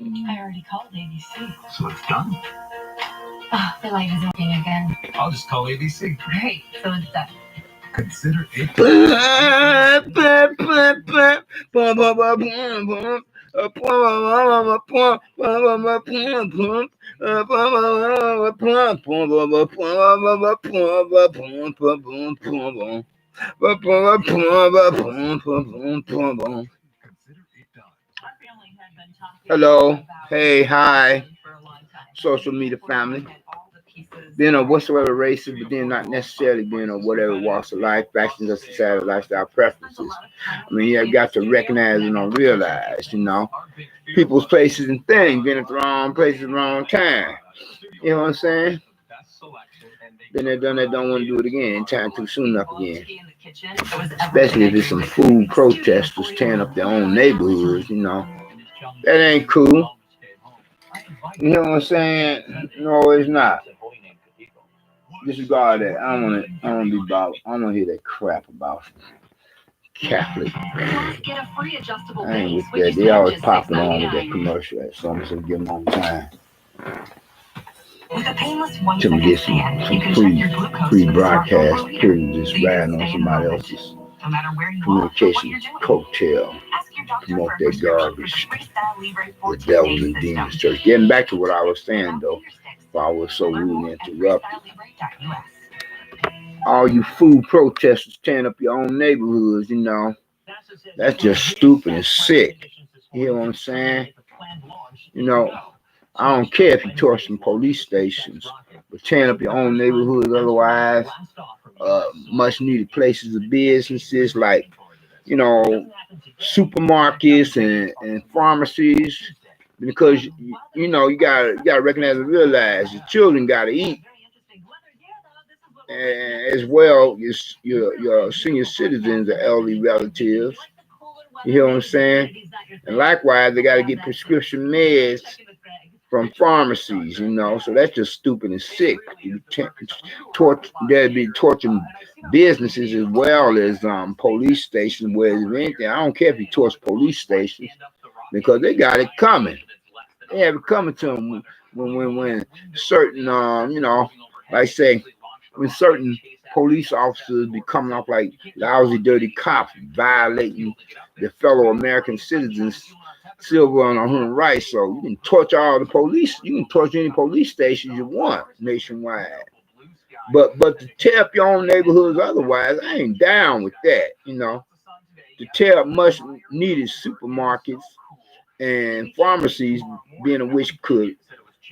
I already called ABC. So it's done. Oh, the light isn't working again. I'll just call ABC. Great, so it's done. Consider it. Hello, hey, hi, social media family. Being of whatsoever races, but then not necessarily being of whatever walks of life, factions of society, lifestyle preferences. I mean, you have got to recognize and realize, people's places and things, being at the wrong place at the wrong time. You know what I'm saying? Then they don't want to do it again. Ain't time too soon enough again. Especially if it's some food protesters tearing up their own neighborhoods, That ain't cool. You know what I'm saying? No, it's not. Disregard that. I don't want to be bothered. I don't want to hear that crap about Catholic. I ain't with that. They always popping on with that commercial. So I'm just going to give them on time. To me, get some pre-broadcast period, just riding on somebody else's communications coattail, promote their garbage, the devil and demons church. Getting back to what I was saying, though, before I was so rudely interrupted. All you food protesters tearing up your own neighborhoods, that's just stupid and sick. You know what I'm saying? I don't care if you torch some police stations, but tearing up your own neighborhoods otherwise, much needed places of businesses like, supermarkets and pharmacies, because you gotta recognize and realize your children gotta eat, and as well as your senior citizens or elderly relatives. You hear what I'm saying? And likewise, they gotta get prescription meds from pharmacies, so that's just stupid and sick. There'd be torching businesses as well as police stations. Whereas if anything, I don't care if you torch police stations because they got it coming. They have it coming to them when certain, like say, when certain police officers be coming off like lousy, dirty cops, violating their fellow American citizens' civil and human rights. So you can torch all the police. You can torch any police stations you want nationwide. But to tear up your own neighborhoods otherwise, I ain't down with that. To tear up much needed supermarkets and pharmacies, being of which could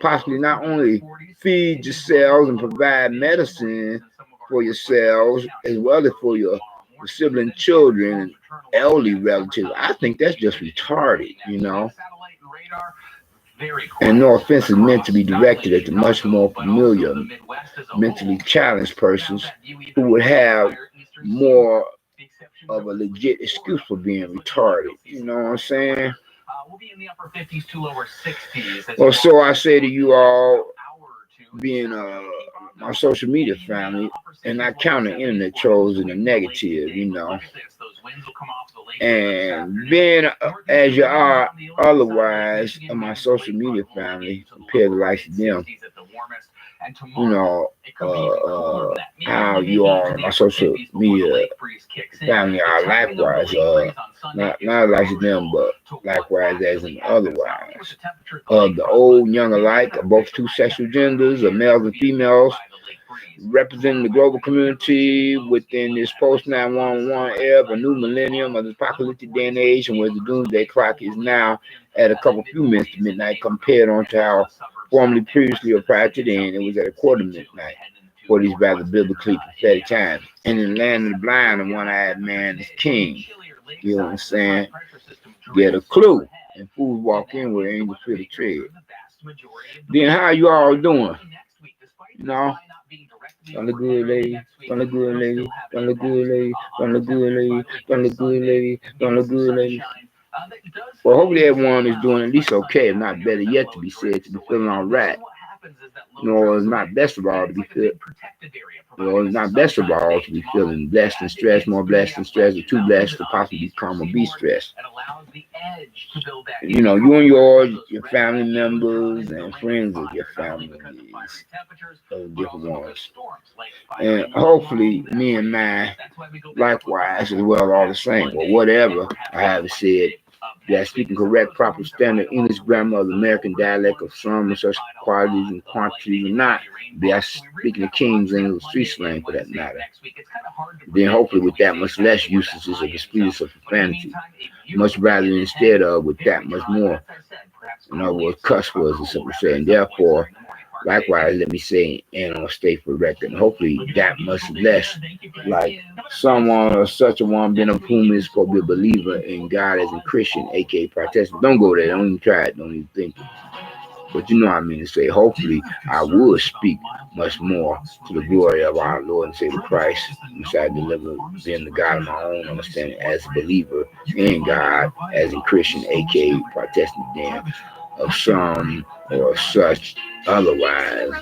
possibly not only feed yourselves and provide medicine for yourselves as well as for your sibling children and elderly relatives. I think that's just retarded, And no offense is meant to be directed at the much more familiar, mentally challenged persons who would have more of a legit excuse for being retarded. You know what I'm saying? We'll be in the upper 50s to lower 60s. Well, so I say to you all, being my social media family, and I count the internet trolls in the negative, and being as you are otherwise in my social media family compared to like them, how you are my social media family are likewise, not like them, but likewise as in otherwise. The old and young alike, of both two sexual genders, of males and females, representing the global community within this post-911 era of a new millennium of the apocalyptic day and age, and where the doomsday clock is now at a couple few minutes to midnight compared on to how formerly, previously, or prior to then, it was at a quarter midnight for these rather biblically prophetic times. And in the land of the blind, the one-eyed man is king. You know what I'm saying? Get a clue. And fools walk in where angels feel the tread. Then how you all doing? Don't look good, lady. Don't look good, lady. Don't look good, lady. Don't look good, lady. Don't look good, lady. Don't look good, lady. Well, hopefully everyone is doing at least okay, if not better yet to be said, to be feeling all right. nor is not best of all to be nor is not best of all to be feeling blessed and stressed, more blessed and stressed, or too blessed to possibly become or be stressed. You know, you and your family members and friends of your family, different ones. And hopefully me and mine likewise as well all the same, or whatever I have said. That speaking correct, proper, standard English grammar of the American dialect of some and such qualities and quantities, and not be I speaking the King's English street slang for that matter. Then hopefully with that much less usages of the sweetest of profanity, much rather instead of with that much more. In other words, cuss words and simple say, and therefore, likewise, let me say, and I'll stay for record, and hopefully that much less, like someone or such a one been of whom is supposed to be a believer in God as a Christian, aka Protestant. Don't go there, don't even try it, don't even think it. But you know what I mean to say, hopefully I would speak much more to the glory of our Lord and Savior Christ, which I deliver being the God of my own understanding as a believer in God as a Christian, aka Protestant, then of some or such otherwise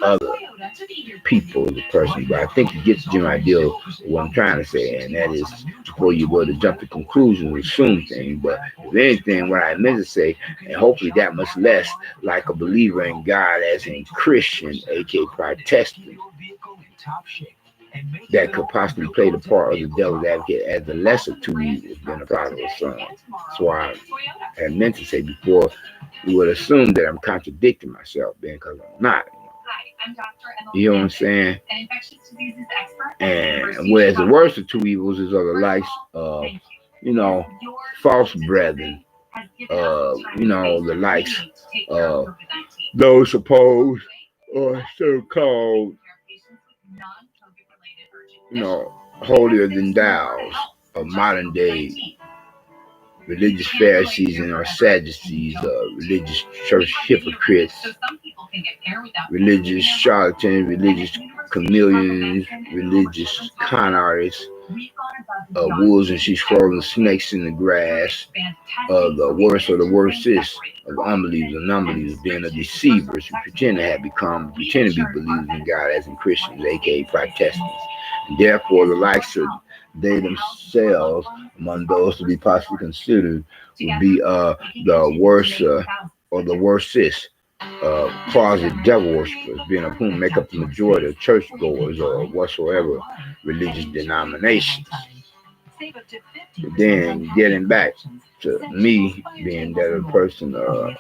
other people as a person. But I think you get the general idea of what I'm trying to say, and that is before you go to jump to conclusions and assume things. But if anything, what I meant to say, and hopefully that much less like a believer in God as a Christian, aka Protestant, that could possibly play the part of the devil's advocate as the lesser two evils than the prodigal son. So I had meant to say before, you would assume that I'm contradicting myself, because I'm not. You know what I'm saying? And whereas the worst of two evils is of the likes of, you know, false brethren, you know, the likes of those supposed or so-called, you know, holier than thous of modern day religious Pharisees and or Sadducees, religious church hypocrites, religious charlatans, religious chameleons, religious con artists, wolves and sheep's clothing, snakes in the grass, the worst of the worstest of unbelievers and unbelievers, being the deceivers who pretend to be believers in God as in Christians, aka Protestants. And therefore, the likes of they themselves, among those to be possibly considered, would be the worst or the worstest closet devil worshippers, being of whom make up the majority of churchgoers or whatsoever religious denominations. But then getting back to me being that a person or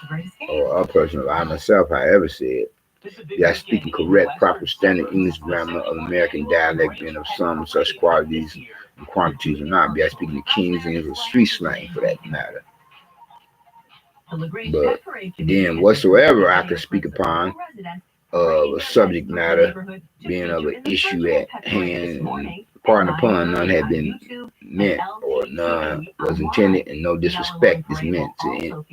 a person, I myself, however said, that speaking correct, proper, standard English grammar of American dialect, being of some such qualities and quantities or not, be I speaking the King's English street slang for that matter. But then whatsoever I could speak upon of a subject matter being of an issue at hand, and pardon the pun, none had been meant or none was intended, and no disrespect is meant to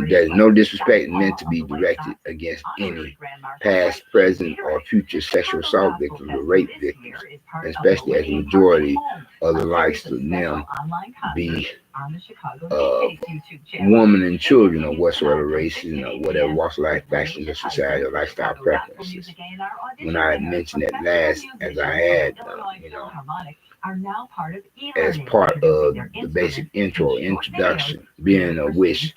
there's no disrespect meant to be directed against any past, present, or future sexual assault victims or rape victims, especially as the majority of the likes of them be women and children of whatsoever races or whatever walks of life, factions of society, or lifestyle preferences. When I mentioned that last, as I had, you know, as part of the basic introduction, being a wish,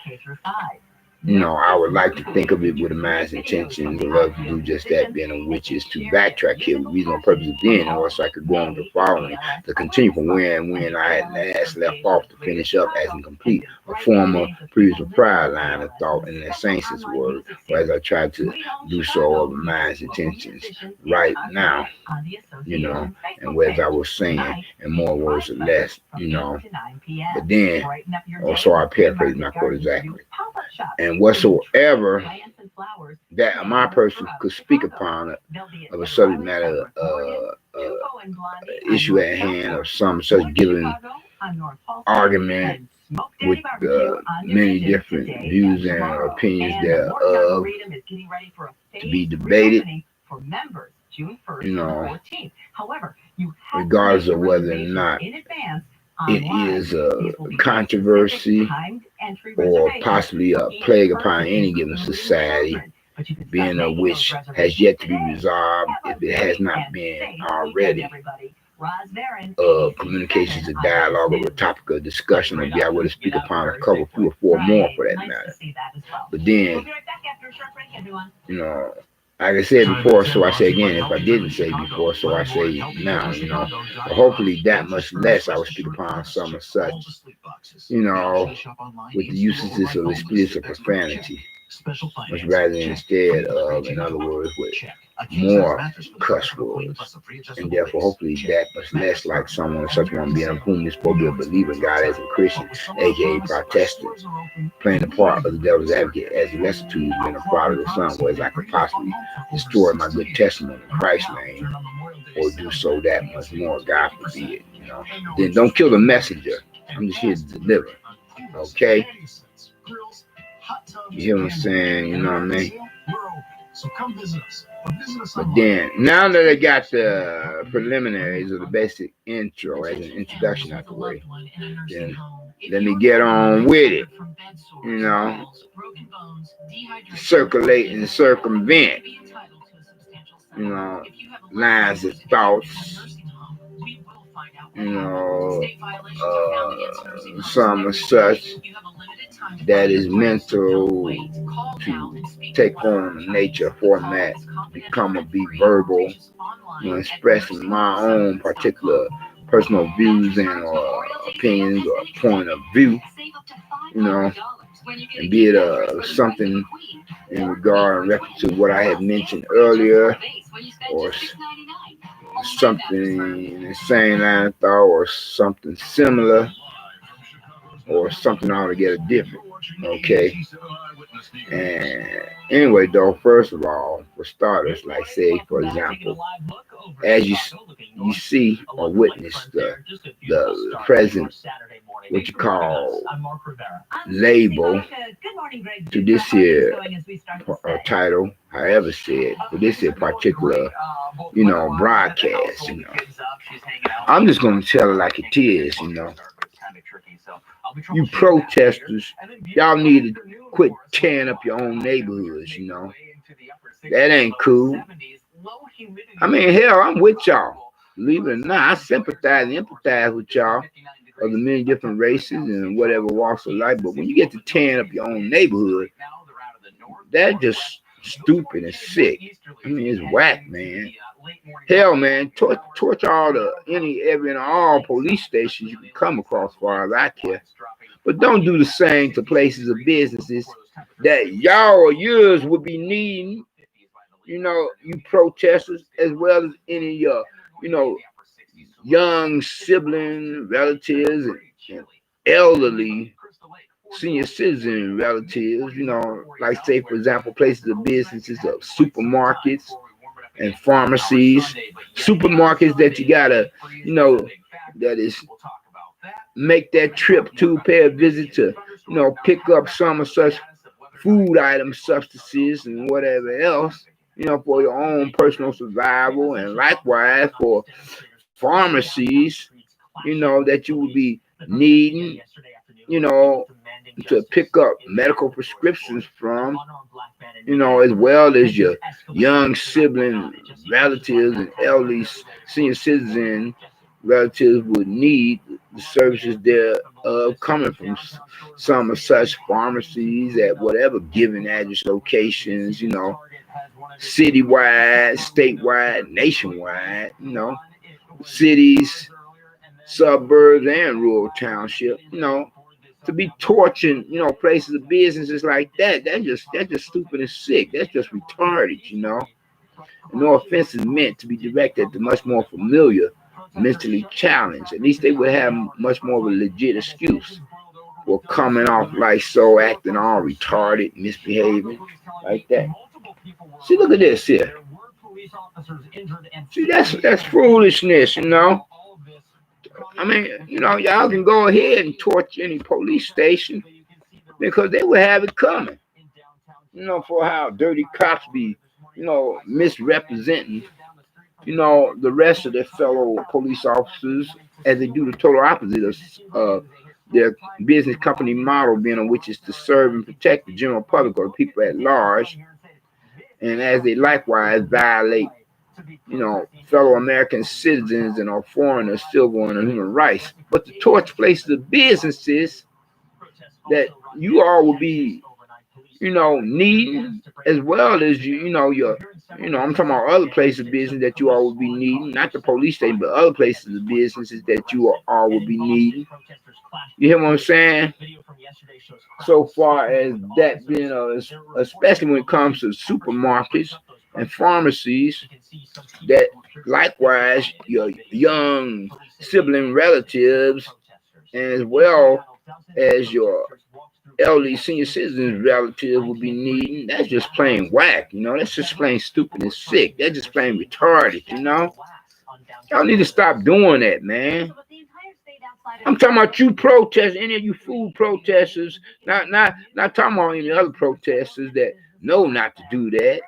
you know, I would like to think of it with a mind's intentions and love to do just that, being a which is to backtrack here with reason purpose of being, or so I could go on to following to continue from where and when I had last left off to finish up as incomplete a former previous or prior line of thought in that same sense of word, or as I try to do so of mind's intentions right now, you know, and whereas I was saying in more words or less, you know, but then also I paraphrase my quote exactly. And whatsoever that my person could speak upon of a subject matter, issue at hand, or some such given argument with many different views and opinions thereof to be debated, you know, regardless of whether or not it is a controversy or possibly a plague upon any given society, being of which has yet to be resolved, if it has not been already. Communications and dialogue of a topic of discussion, or be I were to speak upon a couple, 3 or 4 more for that matter. But then, you know, like I said before, so I say again. If I didn't say before, so I say now. You know, but hopefully that much less I will speak upon some of such, you know, with the usages of explicit or profanity, much rather instead of, in other words, with more cuss words, and therefore hopefully that much less like someone, such one being of whom is supposed to be a believer in God as a Christian, aka Protestant, playing the part of the devil's advocate as the lesser to you being a prodigal son, whereas I could possibly destroy my good testimony in Christ's name, or do so that much more, God forbid, you know. Then don't kill the messenger. I'm just here to deliver. Okay? You hear what I'm saying? You know what I mean? But then, now that I got the preliminaries of the basic intro as an introduction out the way, then let me get on with it. You know, circulate and circumvent, you know, lines of thoughts, you know, some of such that is mental to take on the nature format, become a be verbal, you know, expressing my own particular personal views and or opinions or point of view, you know, and be it something in regard and reference to what I had mentioned earlier, or something in the same line of thought, or something similar, or something altogether different. Okay. And anyway, though, first of all, for starters, like say, for example, as you see or witness the present, what you call label to this here title, however said, for this here particular, you know, broadcast, you know, I'm just going to tell it like it is, you know. You protesters, y'all need to quit tearing up your own neighborhoods, you know. That ain't cool. I mean, hell, I'm with y'all. Believe it or not, I sympathize and empathize with y'all of the many different races and whatever walks of life. But when you get to tearing up your own neighborhood, that's just stupid and sick. I mean, it's whack, man. Hell, man, torch all every and all police stations you can come across, as far as I care. But don't do the same to places or businesses that y'all or yours would be needing, you know, you protesters, as well as any of your, you know, young sibling relatives and elderly senior citizen relatives, you know, like say, for example, places of businesses of supermarkets and pharmacies, supermarkets that you gotta, you know, that is make that trip to pay a visit to, you know, pick up some of such food items, substances, and whatever else, you know, for your own personal survival, and likewise for pharmacies, you know, that you would be needing, you know, to pick up medical prescriptions from, you know, as well as your young sibling relatives and elderly senior citizen relatives would need the services there coming from some of such pharmacies at whatever given address locations, you know, citywide, statewide, nationwide, you know, cities, suburbs, and rural township, you know, to be torching, you know, places of businesses like that. That's just stupid and sick. That's just retarded, you know. And no offense is meant to be directed to much more familiar, mentally challenged. At least they would have much more of a legit excuse for coming off like so, acting all retarded, misbehaving like that. See, look at this here. See, that's foolishness, you know. I mean, you know, y'all can go ahead and torch any police station because they will have it coming. You know, for how dirty cops be, you know, misrepresenting, you know, the rest of their fellow police officers as they do the total opposite of their business company model, being on which is to serve and protect the general public or the people at large. and as they likewise violate, fellow American citizens and or foreigners civil and human rights. But the torch places of businesses that you all will be, needing, as well as I'm talking about other places of business that you all will be needing, not the police station, but other places of businesses that you all will be needing. You hear what I'm saying? So far as that being, especially when it comes to supermarkets and pharmacies, that likewise your young sibling relatives, and as well as your elderly senior citizens relatives will be needing. That's just plain whack, that's just plain stupid and sick. That's just plain retarded, Y'all need to stop doing that, man. I'm talking about you protesters, any of you food protesters, not talking about any other protesters that know not to do that,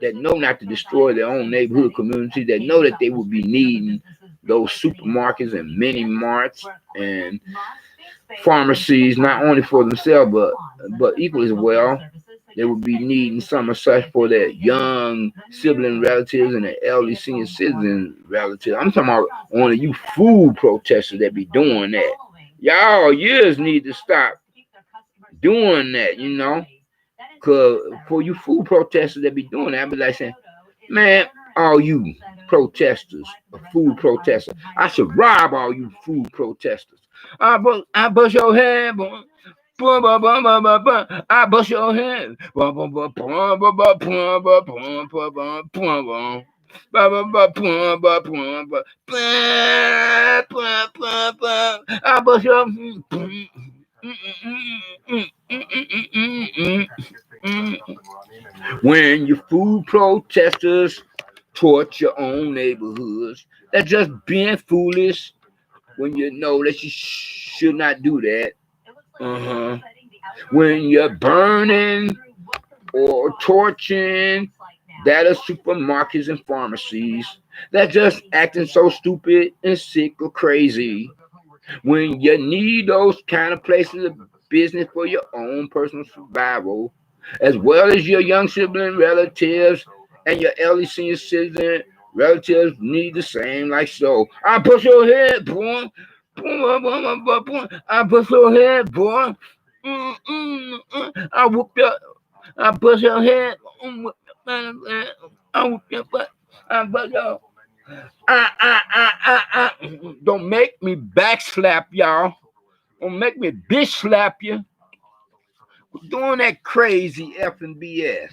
that know not to destroy their own neighborhood community, that know that they will be needing those supermarkets and mini-marts and pharmacies, not only for themselves, but equally as well. They will be needing some of such for their young sibling relatives and their elderly senior citizen relatives. I'm talking about only you food protesters that be doing that. Y'all years need to stop doing that, Cause for you food protesters that be doing that, I be like saying, man, all you protesters, food protesters, I should rob all you food protesters. I bust your head, boy. I bust your head. I bust your when you food protesters torch your own neighborhoods, that's just being foolish when you know that you should not do that. When you're burning or torching that of supermarkets and pharmacies, that's just acting so stupid and sick or crazy. When you need those kind of places of business for your own personal survival, as well as your young sibling relatives and your elderly senior citizen relatives need the same, like so. I push your head, boy. I push your head, boy. I whoop your, I push your head. I whoop your butt. I push your. Don't make me backslap y'all. Don't make me bitch slap you. We're doing that crazy effing BS.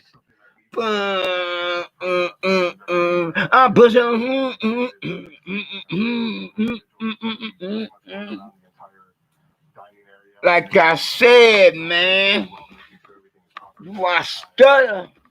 I push on. Like I said, man, do I stutter?